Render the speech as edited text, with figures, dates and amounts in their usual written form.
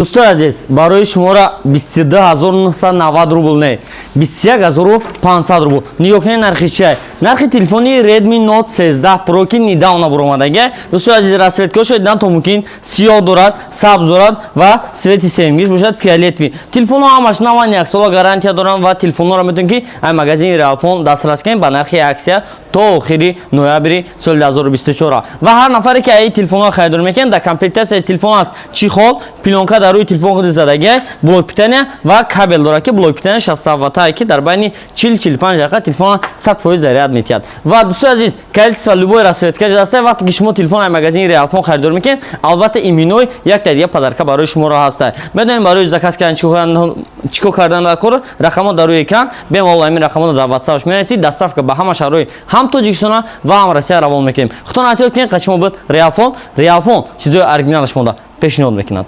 دوستان عزیز برای شما را 22990 روبل نه 21500 روبل نگاه کنید نرخش چیه نرخ تلفنی ردمی نوت 13 پرو که نداونا برآمده دوستان عزیز راستی که شاید تو ممکن سیاه دارد سبز دارد و سویتی سیمگیش باشد فیالتوی تلفن ها همش نوانی یک سال گارانتی دارن و تلفن ها را میتونید که این مغازین ریالفون دسترس کنید با نرخ اکسیا تا آخری نوامبر سال 2024 و هر نفری که این تلفن ها خرید میکنه در کامپلیت تلفن است چی خال پلونکا در روی تلفن خود زدگی بلوک پیتنه و کابل داره که بلوک پیتنه 60 وات که در بین 40-45 دقیقه تلفن 100% заряд میتید و دوستان عزیز کالسیوم любой розсветкач هسته وقتی که شما تلفن مغازین ریالفون خرید میکنید البته ایمینوی یک تا دیگه پدرکا برای شما را هسته میدونید برای زکات کردن چیکو کردن را کار رقم در روی اکران به ما همین رقم در واتساپ میرسید دستافک به همه شهرهای هم توجیکستان و هم روسیه روان میکنیم خودتون اطلاع کنید که شما بود ریالفون چیزای اورجینالش مونده پیشنهاد میکنند